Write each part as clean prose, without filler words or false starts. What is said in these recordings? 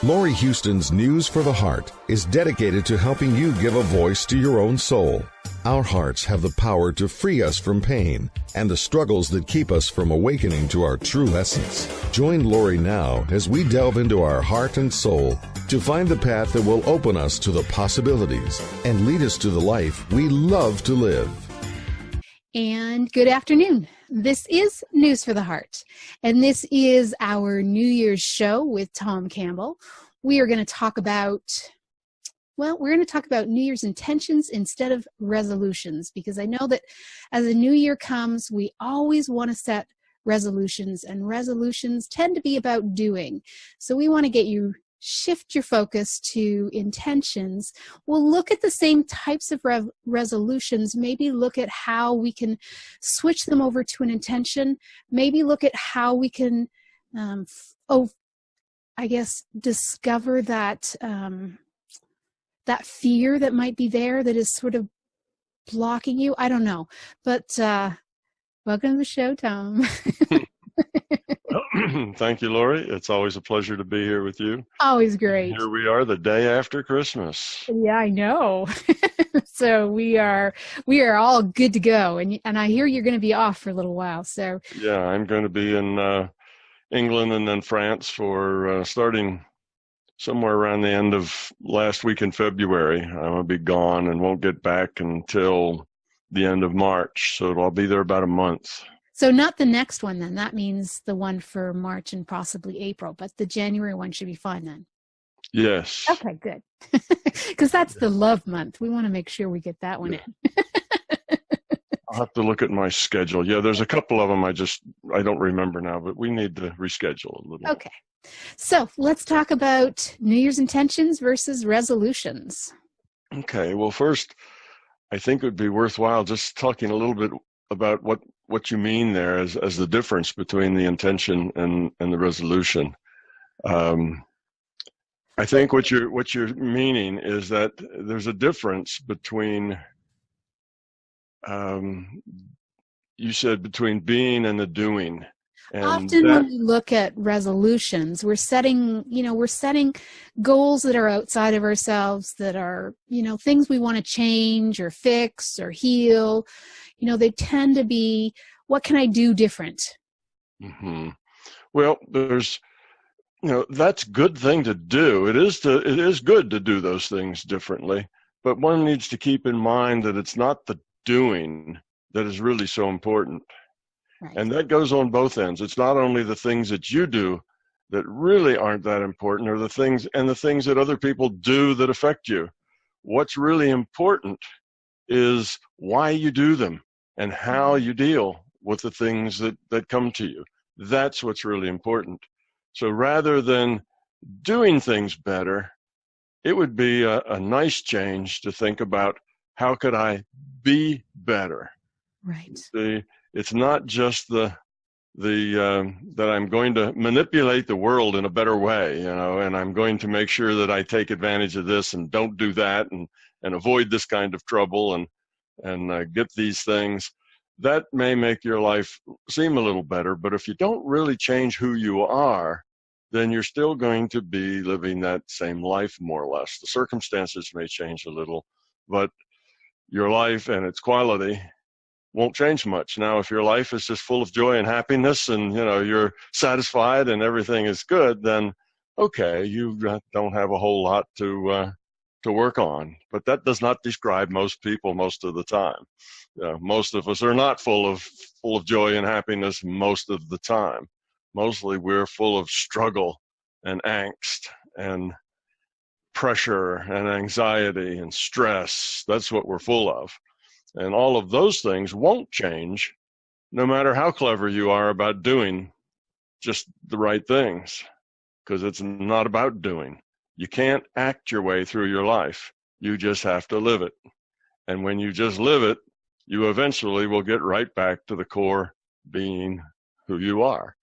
Laurie Huston's News for the Heart is dedicated to helping you give a voice to your own soul. Our hearts have the power to free us from pain and the struggles that keep us from awakening to our true essence. Join Laurie now as we delve into our heart and soul to find the path that will open us to the possibilities and lead us to the life we love to live. And good afternoon. This is News for the Heart, and this is our New Year's show with Tom Campbell. We are going to talk about, New Year's intentions instead of resolutions, because I know that as a new year comes, we always want to set resolutions, and resolutions tend to be about doing. So we want to get you shift your focus to intentions. We'll look at the same types of resolutions, maybe look at how we can switch them over to an intention, maybe look at how we can, discover that, that fear that might be there that is sort of blocking you. I don't know, but welcome to the show, Tom. Thank you, Laurie. It's always a pleasure to be here with you. Always great. Here we are the day after Christmas. Yeah, I know. So we are all good to go. And I hear you're going to be off for a little while. So yeah, I'm going to be in England and then France for starting somewhere around the end of last week in February. I'm going to be gone and won't get back until the end of March. So I'll be there about a month. So not the next one then. That means the one for March and possibly April, but the January one should be fine then. Yes. Okay, good. Because that's the love month. We want to make sure we get that one in. I'll have to look at my schedule. Yeah, there's a couple of them I don't remember now, but we need to reschedule a little. Okay. So let's talk about New Year's intentions versus resolutions. Okay. Well, first, I think it would be worthwhile just talking a little bit about what you mean there as the difference between the intention and the resolution. I think what you're meaning is that there's a difference between, you said between being and the doing. And often when we look at resolutions, we're setting goals that are outside of ourselves, that are, things we want to change or fix or heal. They tend to be, what can I do different? Mm-hmm. Well, there's, that's a good thing to do. It is good to do those things differently, but one needs to keep in mind that it's not the doing that is really so important. Right. And that goes on both ends. It's not only the things that you do that really aren't that important, or the things that other people do that affect you. What's really important is why you do them and how you deal with the things that come to you. That's what's really important. So rather than doing things better, it would be a nice change to think about, how could I be better? Right. It's not just that I'm going to manipulate the world in a better way, and I'm going to make sure that I take advantage of this and don't do that and avoid this kind of trouble and get these things. That may make your life seem a little better, but if you don't really change who you are, then you're still going to be living that same life, more or less. The circumstances may change a little, but your life and its quality won't change much. Now, if your life is just full of joy and happiness and, you're satisfied and everything is good, then okay, you don't have a whole lot to work on. But that does not describe most people most of the time. Most of us are not full of joy and happiness most of the time. Mostly we're full of struggle and angst and pressure and anxiety and stress. That's what we're full of. And all of those things won't change no matter how clever you are about doing just the right things, because it's not about doing. You can't act your way through your life. You just have to live it. And when you just live it, you eventually will get right back to the core being who you are.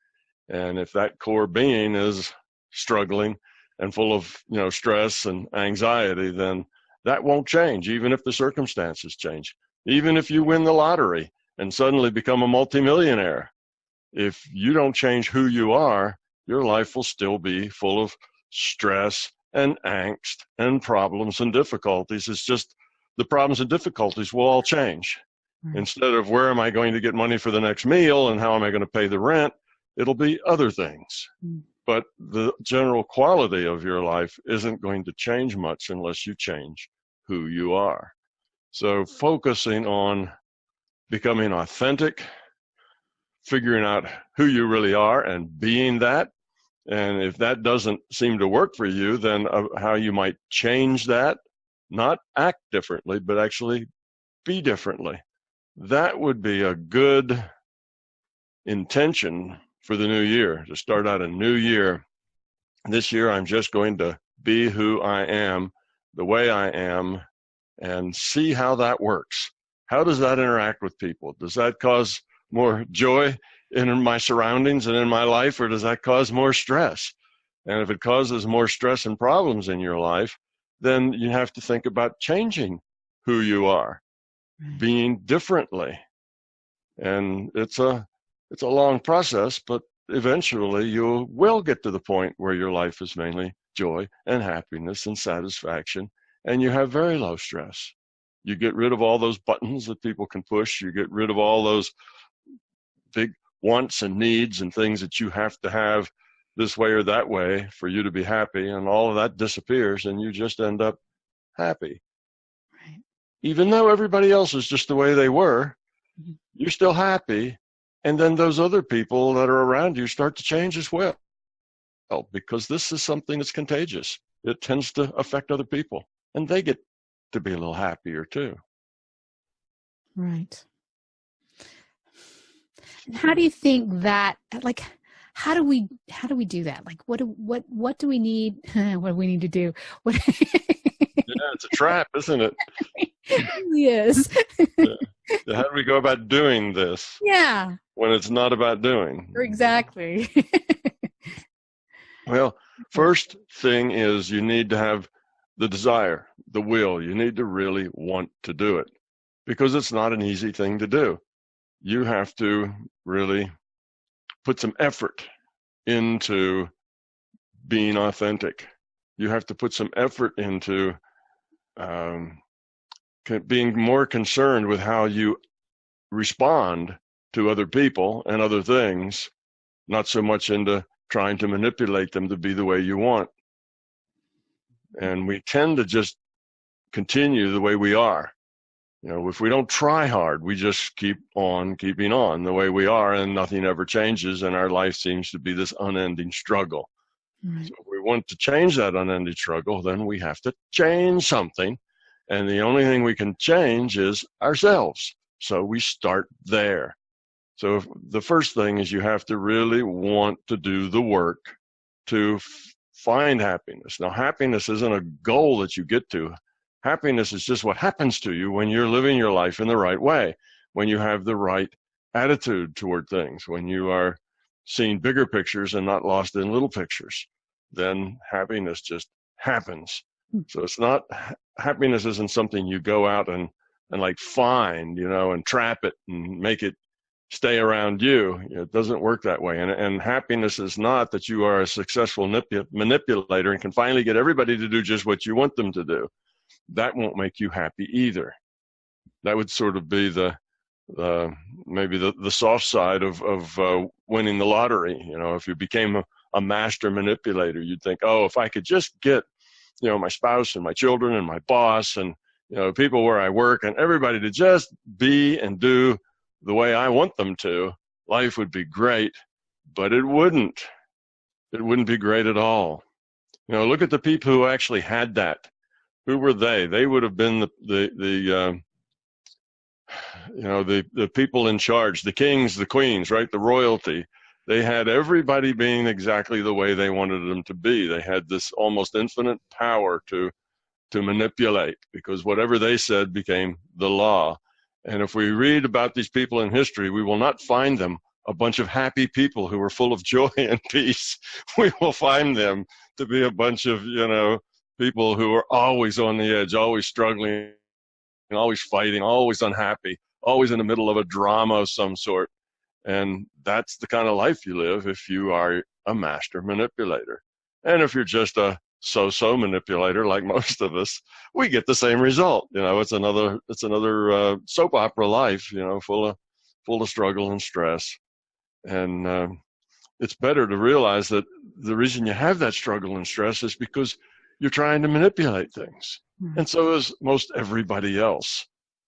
And if that core being is struggling and full of, stress and anxiety, then that won't change, even if the circumstances change. Even if you win the lottery and suddenly become a multimillionaire, if you don't change who you are, your life will still be full of stress and angst and problems and difficulties. It's just the problems and difficulties will all change. Right. Instead of where am I going to get money for the next meal and how am I going to pay the rent, it'll be other things. But the general quality of your life isn't going to change much unless you change who you are. So focusing on becoming authentic, figuring out who you really are and being that. And if that doesn't seem to work for you, then how you might change that, not act differently, but actually be differently. That would be a good intention for the new year, to start out a new year. This year, I'm just going to be who I am, the way I am, and see how that works. How does that interact with people? Does that cause more joy in my surroundings and in my life, or does that cause more stress? And if it causes more stress and problems in your life, then you have to think about changing who you are, being differently. And it's a long process, but eventually you will get to the point where your life is mainly joy and happiness and satisfaction, and you have very low stress. You get rid of all those buttons that people can push. You get rid of all those big wants and needs and things that you have to have this way or that way for you to be happy, and all of that disappears and you just end up happy. Right. Even though everybody else is just the way they were, you're still happy, and then those other people that are around you start to change as well, because this is something that's contagious. It tends to affect other people, and they get to be a little happier too. Right. And how do you think that, like, how do we do that? Like, what do we need? What do we need to do? What? Yeah, it's a trap, isn't it? Yes. How do we go about doing this? Yeah. When it's not about doing. Exactly. Well, first thing is you need to have the desire, the will. You need to really want to do it, because it's not an easy thing to do. You have to really put some effort into being authentic. You have to put some effort into being more concerned with how you respond to other people and other things, not so much into trying to manipulate them to be the way you want. And we tend to just continue the way we are. You know, if we don't try hard, we just keep on keeping on the way we are, and nothing ever changes, and our life seems to be this unending struggle. Right. So if we want to change that unending struggle, then we have to change something. And the only thing we can change is ourselves. So we start there. So the first thing is you have to really want to do the work to find happiness. Now, happiness isn't a goal that you get to. Happiness is just what happens to you when you're living your life in the right way, when you have the right attitude toward things, when you are seeing bigger pictures and not lost in little pictures. Then happiness just happens. So it's not, happiness isn't something you go out and like find, you know, and trap it and make it stay around you. It doesn't work that way. And happiness is not that you are a successful manipulator and can finally get everybody to do just what you want them to do. That won't make you happy either. That would sort of be maybe the soft side of winning the lottery. You know, if you became a master manipulator, you'd think, oh, if I could just get, you know, my spouse and my children and my boss and, you know, people where I work and everybody to just be and do the way I want them to, life would be great. But it wouldn't. It wouldn't be great at all. You know, look at the people who actually had that. Who were they? They would have been the people in charge, the kings, the queens, right? The royalty. They had everybody being exactly the way they wanted them to be. They had this almost infinite power to manipulate, because whatever they said became the law. And if we read about these people in history, we will not find them a bunch of happy people who were full of joy and peace. We will find them to be a bunch of, you know, people who are always on the edge, always struggling, always fighting, always unhappy, always in the middle of a drama of some sort. And that's the kind of life you live if you are a master manipulator. And if you're just a so-so manipulator like most of us, we get the same result. It's another soap opera life, full of struggle and stress. And it's better to realize that the reason you have that struggle and stress is because you're trying to manipulate things. And so is most everybody else.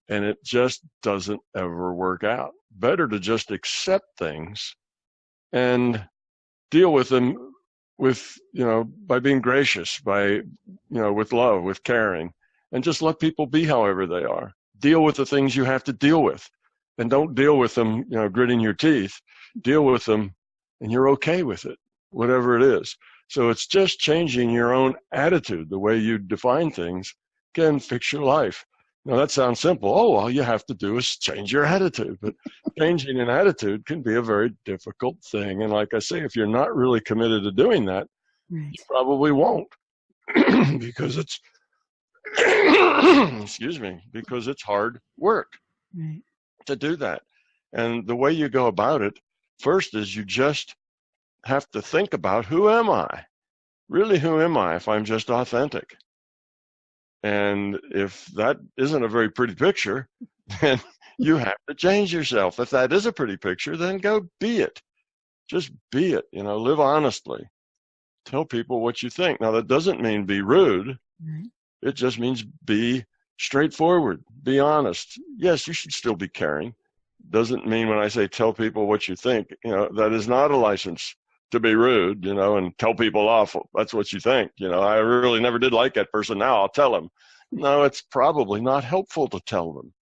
And it just doesn't ever work out. Better to just accept things and deal with them by being gracious, with love, with caring, and just let people be however they are. Deal with the things you have to deal with, and don't deal with them, gritting your teeth. Deal with them, and you're okay with it, whatever it is. So it's just changing your own attitude, the way you define things, can fix your life. Now, that sounds simple. Oh, all you have to do is change your attitude. But changing an attitude can be a very difficult thing. And like I say, if you're not really committed to doing that, you probably won't because it's, because it's hard work to do that. And the way you go about it first is you just have to think about, who am I? Really, who am I if I'm just authentic? And if that isn't a very pretty picture, then you have to change yourself. If that is a pretty picture, then go be it. Just be it, live honestly. Tell people what you think. Now, that doesn't mean be rude. It just means be straightforward, be honest. Yes, you should still be caring. Doesn't mean when I say tell people what you think, that is not a license to be rude, and tell people off. That's what you think. I really never did like that person. Now I'll tell them. No, it's probably not helpful to tell them.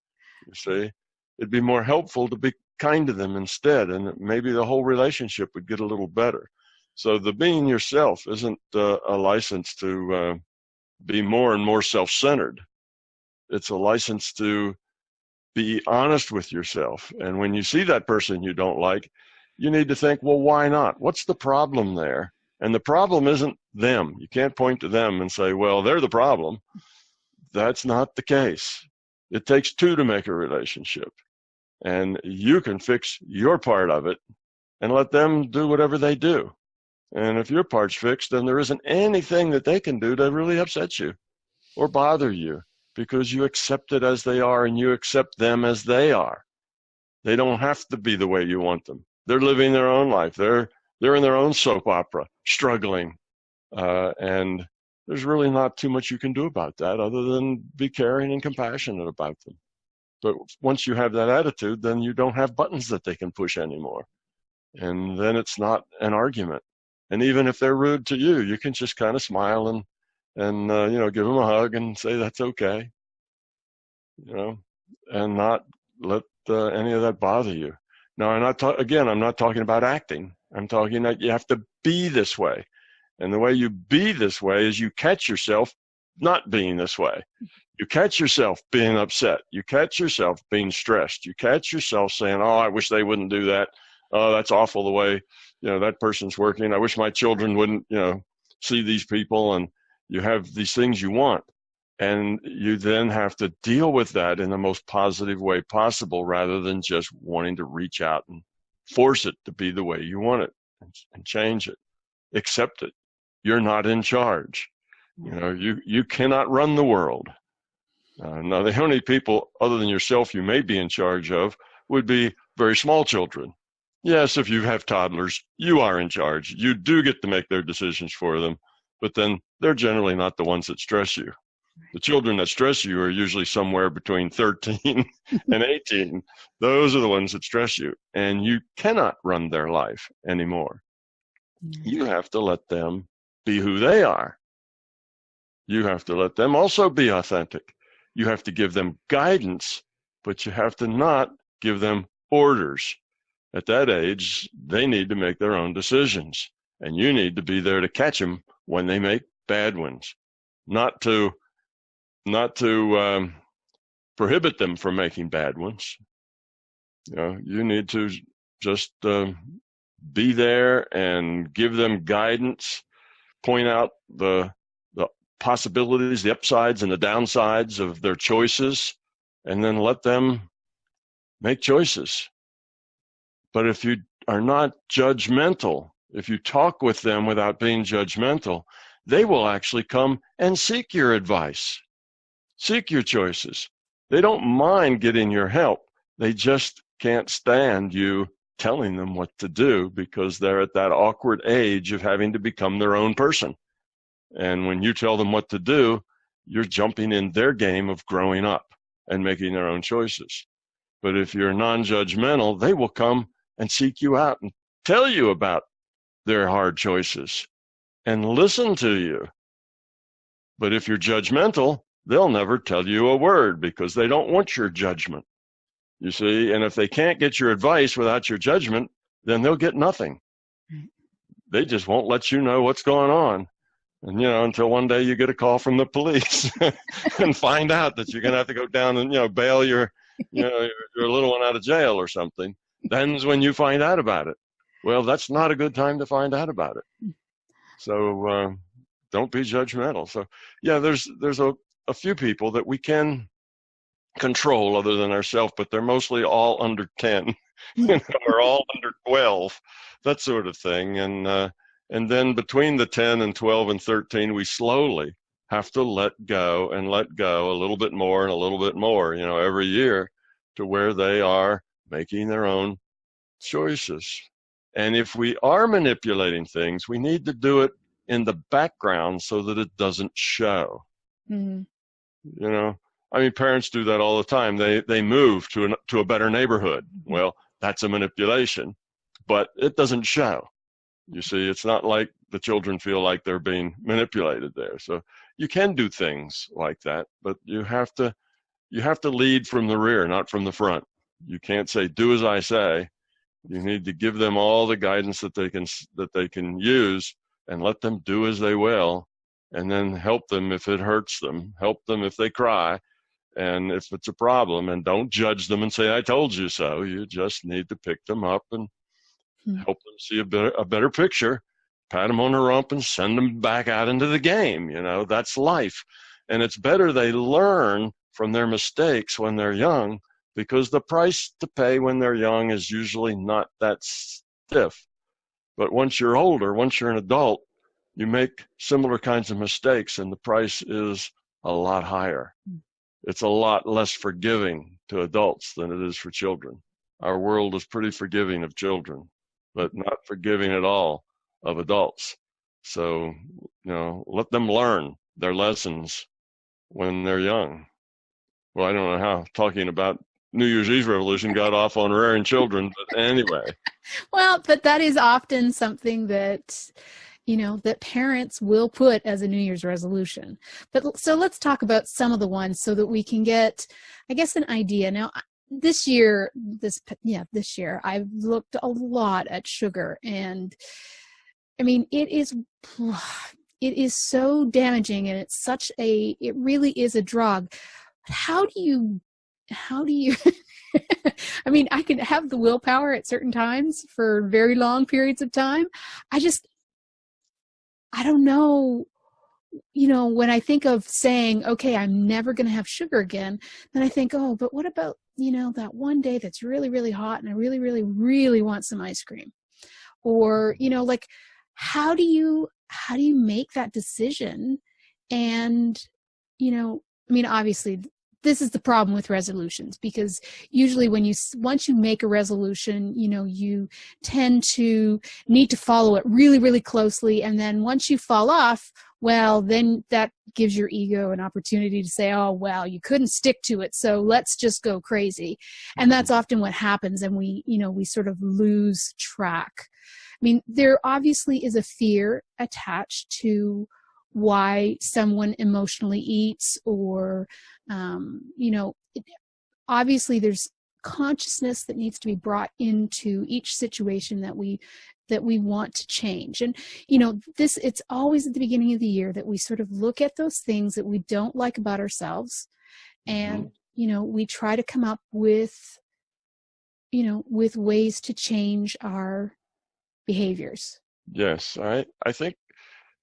You see, it'd be more helpful to be kind to them instead, and maybe the whole relationship would get a little better. So the being yourself isn't a license to be more and more self-centered. It's a license to be honest with yourself. And when you see that person you don't like, you need to think, well, why not? What's the problem there? And the problem isn't them. You can't point to them and say, well, they're the problem. That's not the case. It takes two to make a relationship. And you can fix your part of it and let them do whatever they do. And if your part's fixed, then there isn't anything that they can do to really upset you or bother you, because you accept it as they are and you accept them as they are. They don't have to be the way you want them. They're living their own life. They're in their own soap opera, struggling. And there's really not too much you can do about that other than be caring and compassionate about them. But once you have that attitude, then you don't have buttons that they can push anymore. And then it's not an argument. And even if they're rude to you, you can just kind of smile and give them a hug and say that's okay, and not let any of that bother you. Now, I'm not talking about acting. I'm talking that you have to be this way. And the way you be this way is you catch yourself not being this way. You catch yourself being upset. You catch yourself being stressed. You catch yourself saying, oh, I wish they wouldn't do that. Oh, that's awful the way, that person's working. I wish my children wouldn't, see these people. And you have these things you want. And you then have to deal with that in the most positive way possible, rather than just wanting to reach out and force it to be the way you want it and change it. Accept it. You're not in charge. You cannot run the world. Now, the only people other than yourself you may be in charge of would be very small children. Yes, if you have toddlers, you are in charge. You do get to make their decisions for them, but then they're generally not the ones that stress you. The children that stress you are usually somewhere between 13 and 18. Those are the ones that stress you, and you cannot run their life anymore. You have to let them be who they are. You have to let them also be authentic. You have to give them guidance, but you have to not give them orders. At that age, they need to make their own decisions, and you need to be there to catch them when they make bad ones, not to prohibit them from making bad ones. You need to just be there and give them guidance, point out the possibilities, the upsides and the downsides of their choices, and then let them make choices. But if you are not judgmental, if you talk with them without being judgmental, they will actually come and seek your advice, seek your choices. They don't mind getting your help. They just can't stand you telling them what to do because they're at that awkward age of having to become their own person. And when you tell them what to do, you're jumping in their game of growing up and making their own choices. But if you're non-judgmental, they will come and seek you out and tell you about their hard choices and listen to you. But if you're judgmental, they'll never tell you a word because they don't want your judgment. You see, and if they can't get your advice without your judgment, then they'll get nothing. They just won't let you know what's going on. And, until one day you get a call from the police and find out that you're going to have to go down and, bail your little one out of jail or something. Then's when you find out about it. Well, that's not a good time to find out about it. So don't be judgmental. So, yeah, there's a few people that we can control other than ourselves, but they're mostly all under 10, or all under 12, that sort of thing. And then between the 10 and 12 and 13, we slowly have to let go a little bit more and a little bit more, every year to where they are making their own choices. And if we are manipulating things, we need to do it in the background so that it doesn't show. Mm-hmm. Parents do that all the time. They move to a better neighborhood. Well, that's a manipulation, but it doesn't show. You see, it's not like the children feel like they're being manipulated there. So you can do things like that, but you have to lead from the rear, not from the front. You can't say, do as I say. You need to give them all the guidance that they can use and let them do as they will, and then help them if it hurts them, help them if they cry, and if it's a problem, and don't judge them and say, I told you so. You just need to pick them up and help them see a better picture, pat them on the rump and send them back out into the game. That's life. And it's better they learn from their mistakes when they're young, because the price to pay when they're young is usually not that stiff. But once you're older, once you're an adult, you make similar kinds of mistakes and the price is a lot higher. It's a lot less forgiving to adults than it is for children. Our world is pretty forgiving of children, but not forgiving at all of adults. So, let them learn their lessons when they're young. Well, I don't know how talking about New Year's Eve revolution got off on rearing children, but anyway. Well, but that is often something that, that parents will put as a New Year's resolution. But so let's talk about some of the ones so that we can get, I guess, an idea. Now, this year, I've looked a lot at sugar, and it is so damaging, and it really is a drug. How do you I can have the willpower at certain times for very long periods of time. I don't know, when I think of saying, okay, I'm never going to have sugar again, then I think, oh, but what about, that one day that's really, really hot and I really, really, really want some ice cream? Or, how do you make that decision? And, obviously this is the problem with resolutions, because usually once you make a resolution, you tend to need to follow it really, really closely. And then once you fall off, well, then that gives your ego an opportunity to say, oh, well, you couldn't stick to it, so let's just go crazy. And that's often what happens. And we sort of lose track. There obviously is a fear attached to why someone emotionally eats, or, obviously there's consciousness that needs to be brought into each situation that we want to change. And, it's always at the beginning of the year that we sort of look at those things that we don't like about ourselves. And, we try to come up with ways to change our behaviors. Yes, I think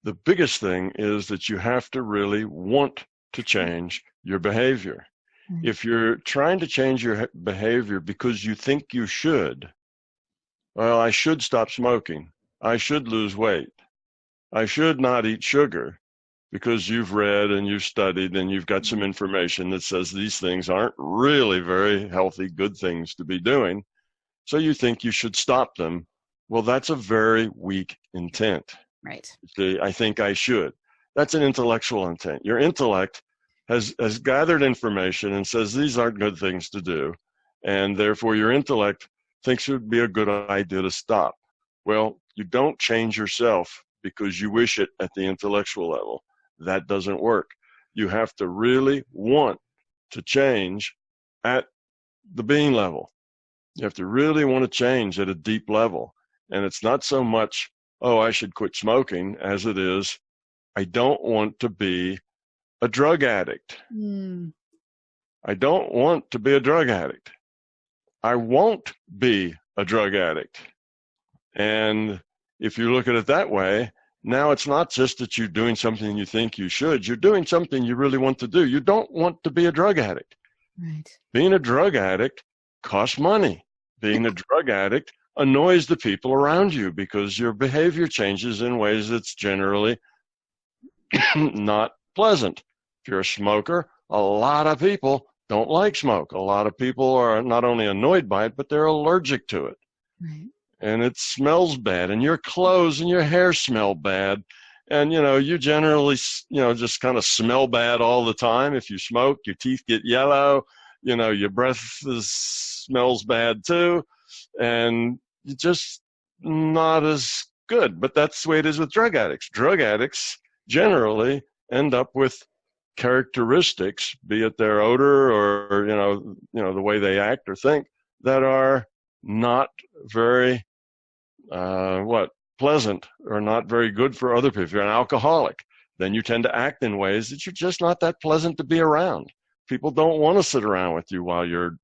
the biggest thing is that you have to really want to change your behavior. Mm-hmm. If you're trying to change your behavior because you think you should, Well, I should stop smoking. I should lose weight. I should not eat sugar, because you've read and you've studied and you've got some information that says these things aren't really very healthy, good things to be doing. So you think you should stop them. Well, that's a very weak intent. Right. See, I think I should. That's an intellectual intent. Your intellect has gathered information and says these aren't good things to do. And therefore your intellect thinks it would be a good idea to stop. Well, you don't change yourself because you wish it at the intellectual level. That doesn't work. You have to really want to change at the being level. You have to really want to change at a deep level. And it's not so much, oh, I should quit smoking, as it is, I don't want to be a drug addict. I don't want to be a drug addict. I won't be a drug addict. And if you look at it that way, now it's not just that you're doing something you think you should, you're doing something you really want to do. You don't want to be a drug addict. Right. Being a drug addict costs money. Being a drug addict annoys the people around you because your behavior changes in ways that's generally not pleasant. If you're a smoker, a lot of people don't like smoke. A lot of people are not only annoyed by it, but they're allergic to it. Right. And it smells bad, and your clothes and your hair smell bad. And, you generally, just kind of smell bad all the time. If you smoke, your teeth get yellow, your breath smells bad too. And you're just not as good. But that's the way it is with drug addicts. Drug addicts generally end up with characteristics, be it their odor or, the way they act or think, that are not very pleasant or not very good for other people. If you're an alcoholic, then you tend to act in ways that you're just not that pleasant to be around. People don't want to sit around with you while you're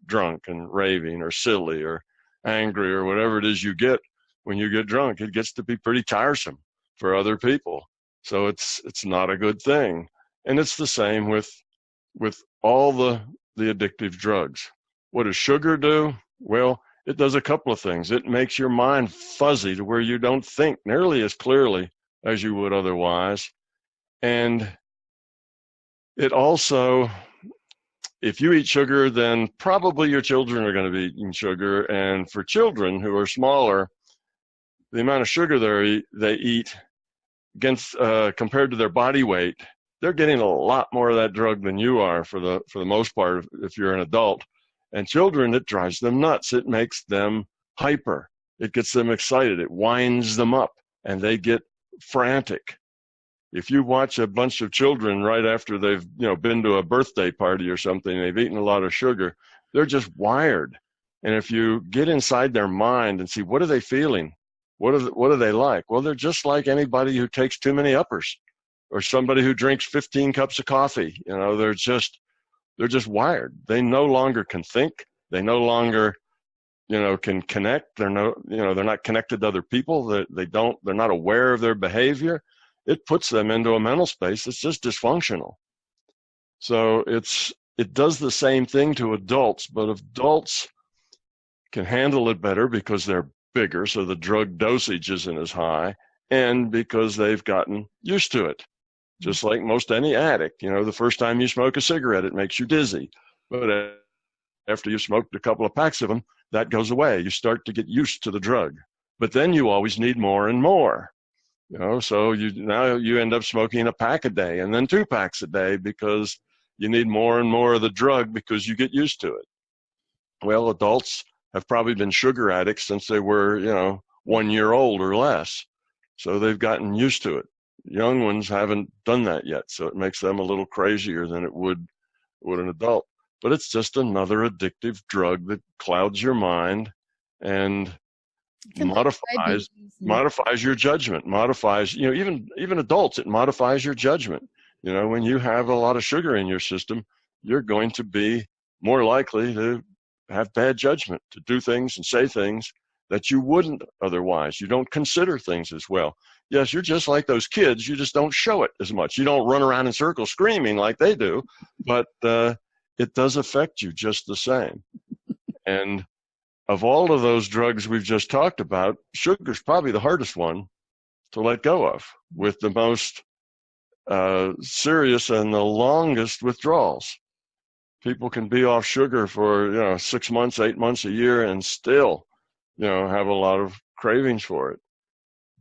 drunk and raving or silly or angry or whatever it is you get when you get drunk. It gets to be pretty tiresome for other people. So it's not a good thing. And it's the same with all the addictive drugs. What does sugar do? Well, it does a couple of things. It makes your mind fuzzy to where you don't think nearly as clearly as you would otherwise. And it also, if you eat sugar, then probably your children are going to be eating sugar. And for children who are smaller, the amount of sugar they eat against compared to their body weight, they're getting a lot more of that drug than you are for the most part if you're an adult. And children, it drives them nuts. It makes them hyper. It gets them excited. It winds them up, and they get frantic. If you watch a bunch of children right after they've been to a birthday party or something, they've eaten a lot of sugar, they're just wired. And if you get inside their mind and see what are they feeling, what are they like? Well, they're just like anybody who takes too many uppers, or somebody who drinks 15 cups of coffee. They're just wired. They no longer can think. They no longer, can connect. They're not connected to other people. They're not aware of their behavior. It puts them into a mental space that's just dysfunctional. So it does the same thing to adults, but adults can handle it better because they're bigger, so the drug dosage isn't as high, and because they've gotten used to it. Just like most any addict, the first time you smoke a cigarette, it makes you dizzy. But after you've smoked a couple of packs of them, that goes away. You start to get used to the drug. But then you always need more and more. So now you end up smoking a pack a day and then 2 packs a day because you need more and more of the drug because you get used to it. Well, adults have probably been sugar addicts since they were, 1 year old or less. So they've gotten used to it. Young ones haven't done that yet, so it makes them a little crazier than it would an adult. But it's just another addictive drug that clouds your mind and modifies your judgment, modifies, even adults, it modifies your judgment. When you have a lot of sugar in your system, you're going to be more likely to have bad judgment, to do things and say things that you wouldn't otherwise. You don't consider things as well. Yes, you're just like those kids. You just don't show it as much. You don't run around in circles screaming like they do, but it does affect you just the same. And of all of those drugs we've just talked about, sugar's probably the hardest one to let go of, with the most serious and the longest withdrawals. People can be off sugar for 6 months, 8 months, a year, and still have a lot of cravings for it.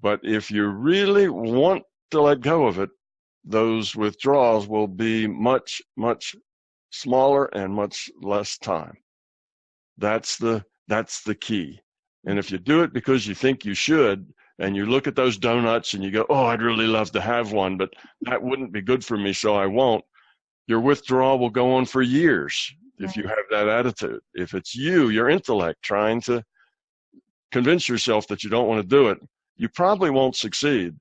But if you really want to let go of it, those withdrawals will be much, much smaller and much less time. That's the key. And if you do it because you think you should, and you look at those donuts and you go, oh, I'd really love to have one, but that wouldn't be good for me, so I won't, your withdrawal will go on for years if you have that attitude. If it's your intellect trying to convince yourself that you don't want to do it, you probably won't succeed.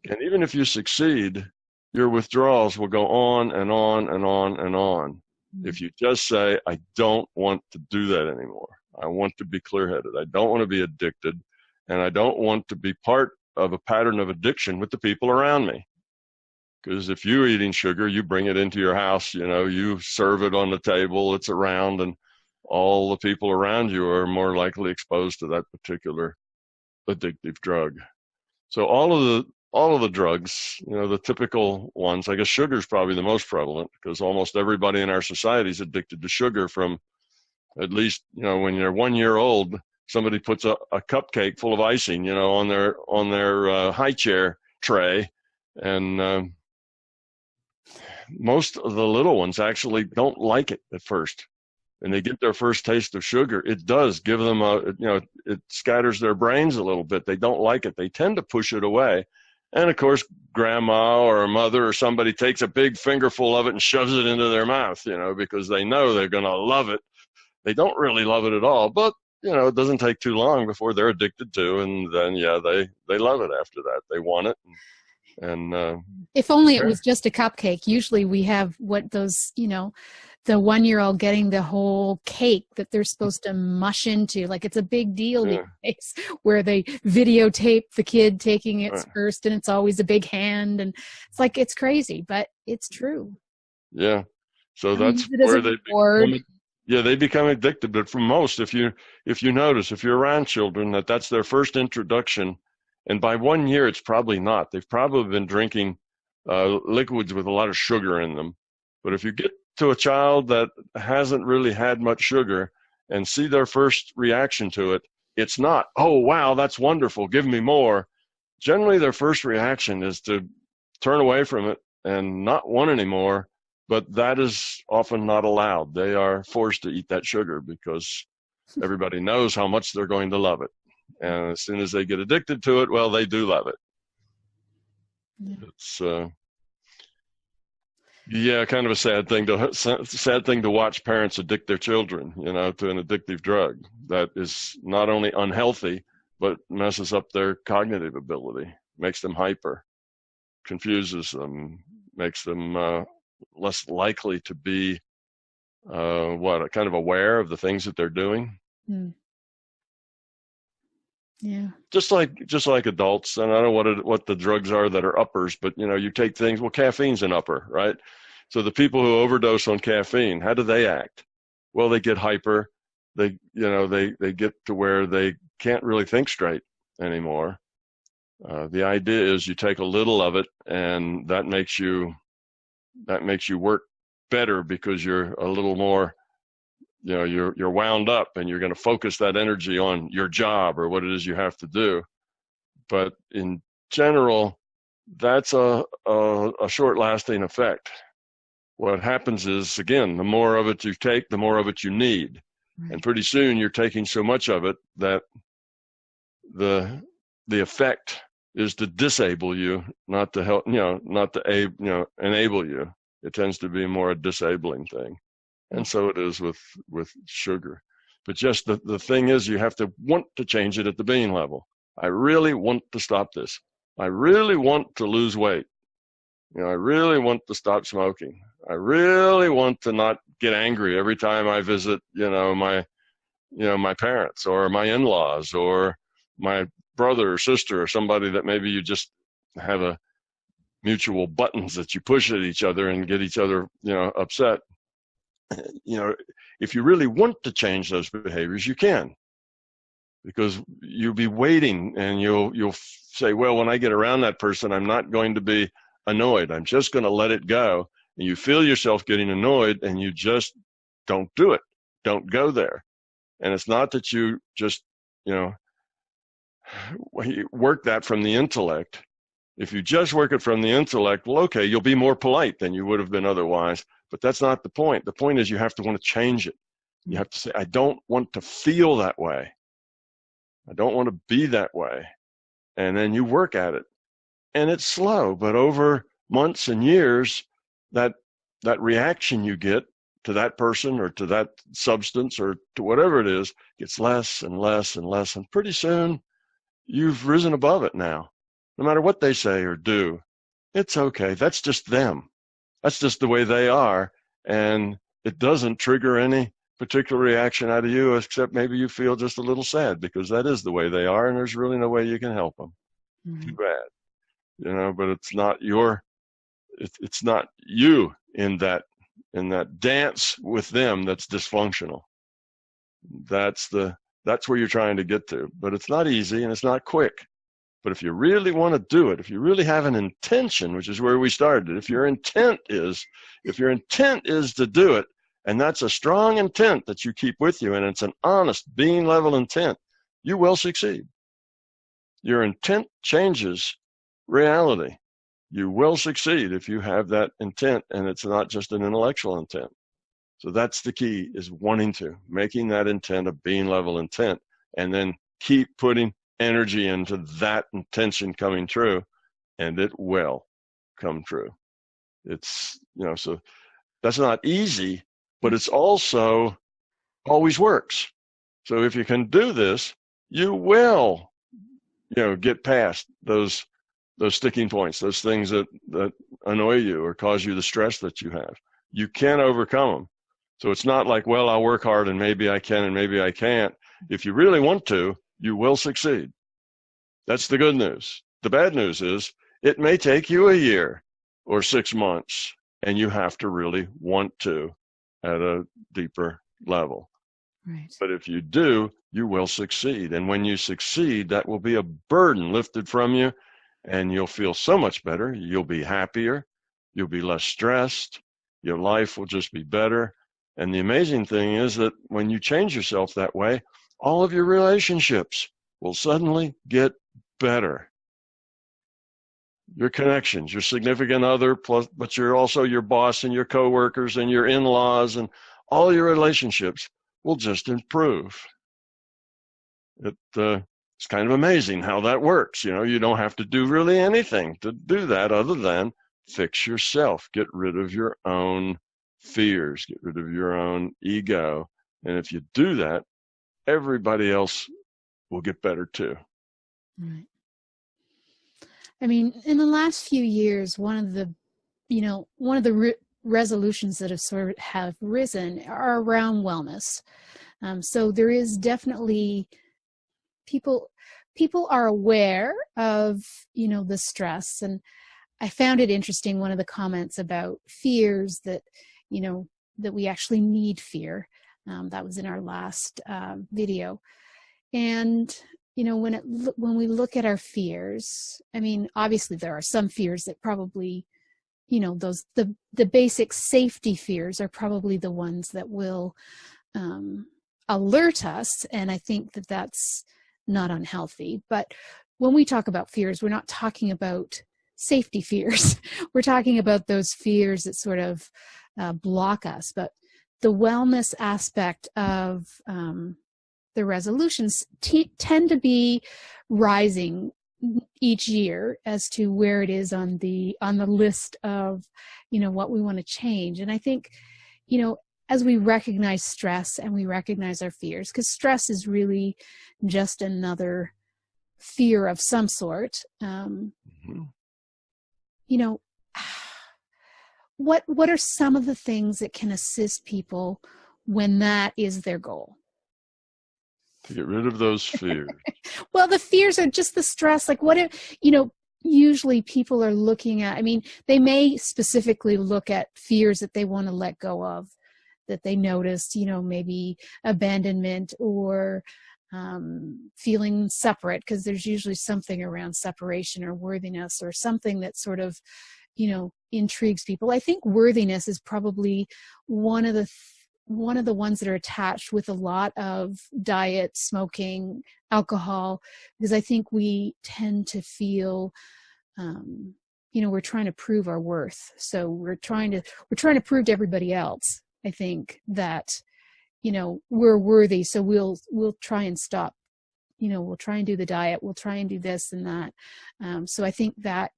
And even if you succeed, your withdrawals will go on and on and on and on. If you just say, I don't want to do that anymore. I want to be clear-headed. I don't want to be addicted. And I don't want to be part of a pattern of addiction with the people around me. Because if you're eating sugar, you bring it into your house, you serve it on the table, it's around, and all the people around you are more likely exposed to that particular addictive drug. So all of the drugs, the typical ones, I guess sugar is probably the most prevalent, because almost everybody in our society is addicted to sugar from at least, when you're 1 year old, somebody puts a cupcake full of icing, on their high chair tray, and most of the little ones actually don't like it at first. And they get their first taste of sugar. It does give them it scatters their brains a little bit. They don't like it. They tend to push it away. And of course, grandma or a mother or somebody takes a big fingerful of it and shoves it into their mouth, because they know they're going to love it. They don't really love it at all, but it doesn't take too long before they're addicted to, and then they love it after that. They want it. And if only it was just a cupcake. Usually we have those, the 1 year old getting the whole cake that they're supposed to mush into. Like it's a big deal these days, where they videotape the kid taking it first, and it's always a big hand, and it's like, it's crazy, but it's true. Yeah. So that's where they become addicted. But for most, if you notice, if you're around children, that's their first introduction. And by 1 year, it's probably not. They've probably been drinking liquids with a lot of sugar in them. But if you get to a child that hasn't really had much sugar and see their first reaction to it, it's not, oh, wow, that's wonderful, give me more. Generally, their first reaction is to turn away from it and not want any more. But that is often not allowed. They are forced to eat that sugar because everybody knows how much they're going to love it. And as soon as they get addicted to it, well, they do love it. Yeah. It's kind of a sad thing to watch parents addict their children, to an addictive drug that is not only unhealthy, but messes up their cognitive ability, makes them hyper, confuses them, makes them less likely to be kind of aware of the things that they're doing. Mm. Yeah. Just like adults, and I don't know what the drugs are that are uppers, but you take things. Well, caffeine's an upper, right? So the people who overdose on caffeine, how do they act? Well, they get hyper. They get to where they can't really think straight anymore. The idea is you take a little of it, and that makes you work better because you're a little more. You're wound up, and you're going to focus that energy on your job or what it is you have to do. But in general, that's a short-lasting effect. What happens is, again, the more of it you take, the more of it you need. Right. And pretty soon you're taking so much of it that the effect is to disable you, not to help, not to enable you. It tends to be more a disabling thing. And so it is with sugar. But just the thing is, you have to want to change it at the being level. I really want to stop this. I really want to lose weight. I really want to stop smoking. I really want to not get angry every time I visit, my parents or my in-laws or my brother or sister or somebody that maybe you just have a mutual buttons that you push at each other and get each other, upset. If you really want to change those behaviors, you can. because you'll be waiting, and you'll say, well, when I get around that person, I'm not going to be annoyed. I'm just going to let it go. And you feel yourself getting annoyed, and you just don't do it. Don't go there. And it's not that you just, work that from the intellect. If you just work it from the intellect, well, okay, you'll be more polite than you would have been otherwise. But that's not the point. The point is you have to want to change it. You have to say, I don't want to feel that way. I don't want to be that way. And then you work at it. And it's slow, but over months and years, that reaction you get to that person or to that substance or to whatever it is gets less and less and less. And pretty soon, you've risen above it now. No matter what they say or do, it's okay. That's just them. That's just the way they are. And it doesn't trigger any particular reaction out of you, except maybe you feel just a little sad because that is the way they are, and there's really no way you can help them. Too bad. But it's not it's not you in that dance with them that's dysfunctional. That's where you're trying to get to. But it's not easy and it's not quick. But if you really want to do it, if you really have an intention, which is where we started, if your intent is to do it, and that's a strong intent that you keep with you, and it's an honest, being level intent, you will succeed. Your intent changes reality. You will succeed if you have that intent, and it's not just an intellectual intent. So that's the key, is making that intent a being level intent, and then keep putting energy into that intention coming true, and it will come true. It's, so that's not easy, but it's also always works. So if you can do this, you will, get past those sticking points, those things that annoy you or cause you the stress that you have. You can overcome them. So it's not like, well, I'll work hard and maybe I can and maybe I can't. If you really want to, you will succeed. That's the good news. The bad news is it may take you a year or 6 months, and you have to really want to at a deeper level. Right. But if you do, you will succeed. And when you succeed, that will be a burden lifted from you, and you'll feel so much better. You'll be happier. You'll be less stressed. Your life will just be better. And the amazing thing is that when you change yourself that way, all of your relationships will suddenly get better. Your connections, your significant other, but you're also your boss and your coworkers and your in-laws, and all your relationships will just improve. It's kind of amazing how that works. You don't have to do really anything to do that other than fix yourself, get rid of your own fears, get rid of your own ego. And if you do that, everybody else will get better too. Right. I mean, in the last few years, one of the resolutions that have risen are around wellness. So there is definitely people are aware of, the stress. And I found it interesting, one of the comments about fears that, that we actually need fear. That was in our last video. And when we look at our fears, I mean, obviously there are some fears that probably, the basic safety fears are probably the ones that will alert us. And I think that that's not unhealthy. But when we talk about fears, we're not talking about safety fears. We're talking about those fears that sort of block us. But the wellness aspect of the resolutions tend to be rising each year as to where it is on the list of what we want to change. And I think as we recognize stress and we recognize our fears, because stress is really just another fear of some sort, what are some of the things that can assist people when that is their goal? To get rid of those fears. Well, the fears are just the stress. Like usually people are looking at, I mean, they may specifically look at fears that they want to let go of, that they noticed, maybe abandonment or feeling separate, because there's usually something around separation or worthiness or something that sort of, intrigues people. I think worthiness is probably one of the ones that are attached with a lot of diet, smoking, alcohol, because I think we tend to feel, we're trying to prove our worth. So we're trying to prove to everybody else, I think, that, we're worthy. So we'll try and stop, we'll try and do the diet. We'll try and do this and that. So I think that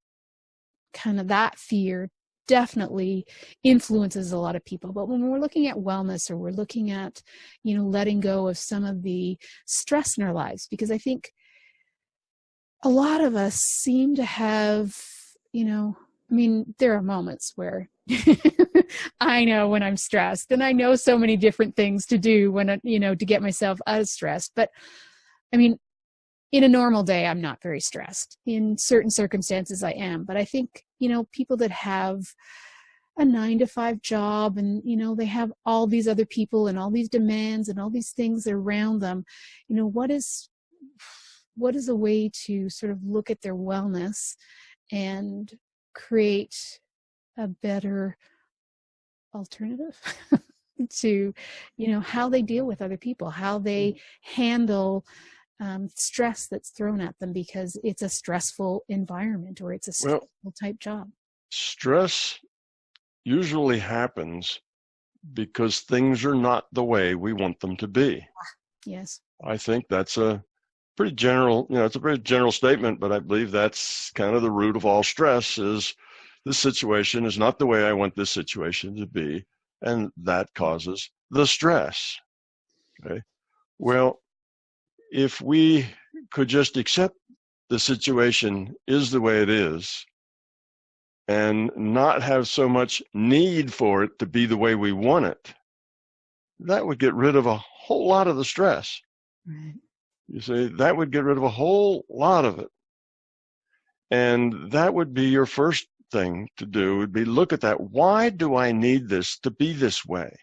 that fear definitely influences a lot of people. But when we're looking at wellness, or we're looking at, letting go of some of the stress in our lives, because I think a lot of us seem to have, there are moments where I know when I'm stressed, and I know so many different things to do when, to get myself out of stress. But in a normal day, I'm not very stressed. In certain circumstances, I am. But I think, people that have a 9-to-5 job, and, they have all these other people and all these demands and all these things around them, what is a way to sort of look at their wellness and create a better alternative to, how they deal with other people, how they handle stress that's thrown at them because it's a stressful environment, or it's a stressful type job. Stress usually happens because things are not the way we want them to be. Yes. I think that's a pretty general, it's a pretty general statement, but I believe that's kind of the root of all stress. Is this situation is not the way I want this situation to be, and that causes the stress. Okay. Well, if we could just accept the situation is the way it is, and not have so much need for it to be the way we want it, that would get rid of a whole lot of the stress. Right. You see, that would get rid of a whole lot of it. And that would be your first thing to do, would be look at that. Why do I need this to be this way?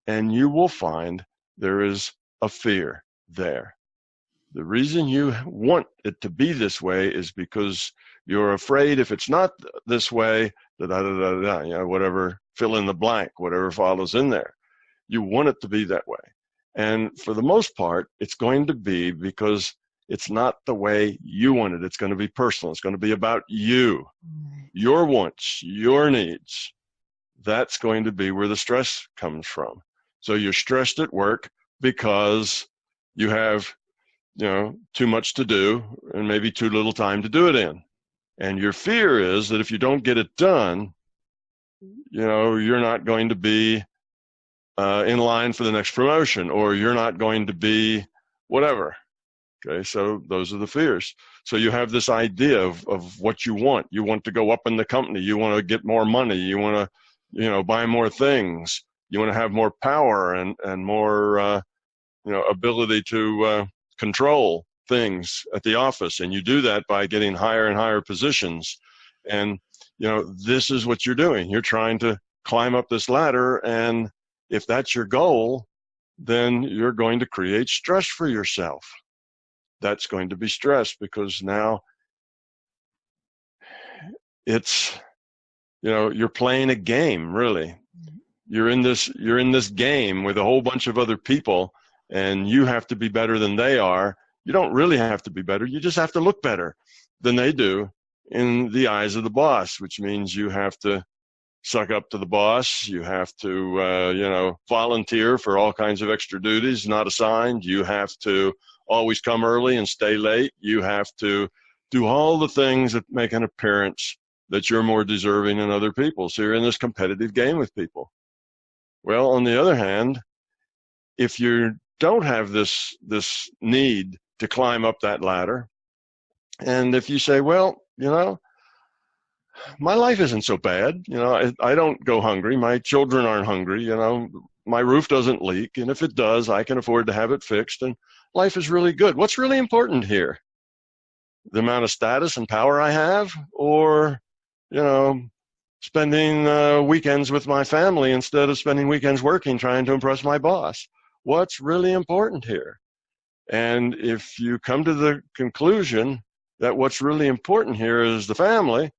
And you will find there is a fear there. The reason you want it to be this way is because you're afraid if it's not this way, whatever, fill in the blank, whatever follows in there. You want it to be that way. And for the most part, it's going to be because it's not the way you want it. It's going to be personal. It's going to be about you, your wants, your needs. That's going to be where the stress comes from. So you're stressed at work because you have, too much to do and maybe too little time to do it in. And your fear is that if you don't get it done, you're not going to be in line for the next promotion, or you're not going to be whatever. Okay, so those are the fears. So you have this idea of what you want. You want to go up in the company. You want to get more money. You want to, buy more things. You want to have more power and more, ability to control things at the office. And you do that by getting higher and higher positions. And, this is what you're doing. You're trying to climb up this ladder. And if that's your goal, then you're going to create stress for yourself. That's going to be stress because now it's, you're playing a game, really. You're in this game with a whole bunch of other people, and you have to be better than they are. You don't really have to be better. You just have to look better than they do in the eyes of the boss, which means you have to suck up to the boss. You have to, volunteer for all kinds of extra duties not assigned. You have to always come early and stay late. You have to do all the things that make an appearance that you're more deserving than other people. So you're in this competitive game with people. Well, on the other hand, if you don't have this need to climb up that ladder, and if you say, well, my life isn't so bad. I don't go hungry. My children aren't hungry. My roof doesn't leak. And if it does, I can afford to have it fixed. And life is really good. What's really important here? The amount of status and power I have, or, spending weekends with my family instead of spending weekends working, trying to impress my boss? What's really important here? And if you come to the conclusion that what's really important here is the family,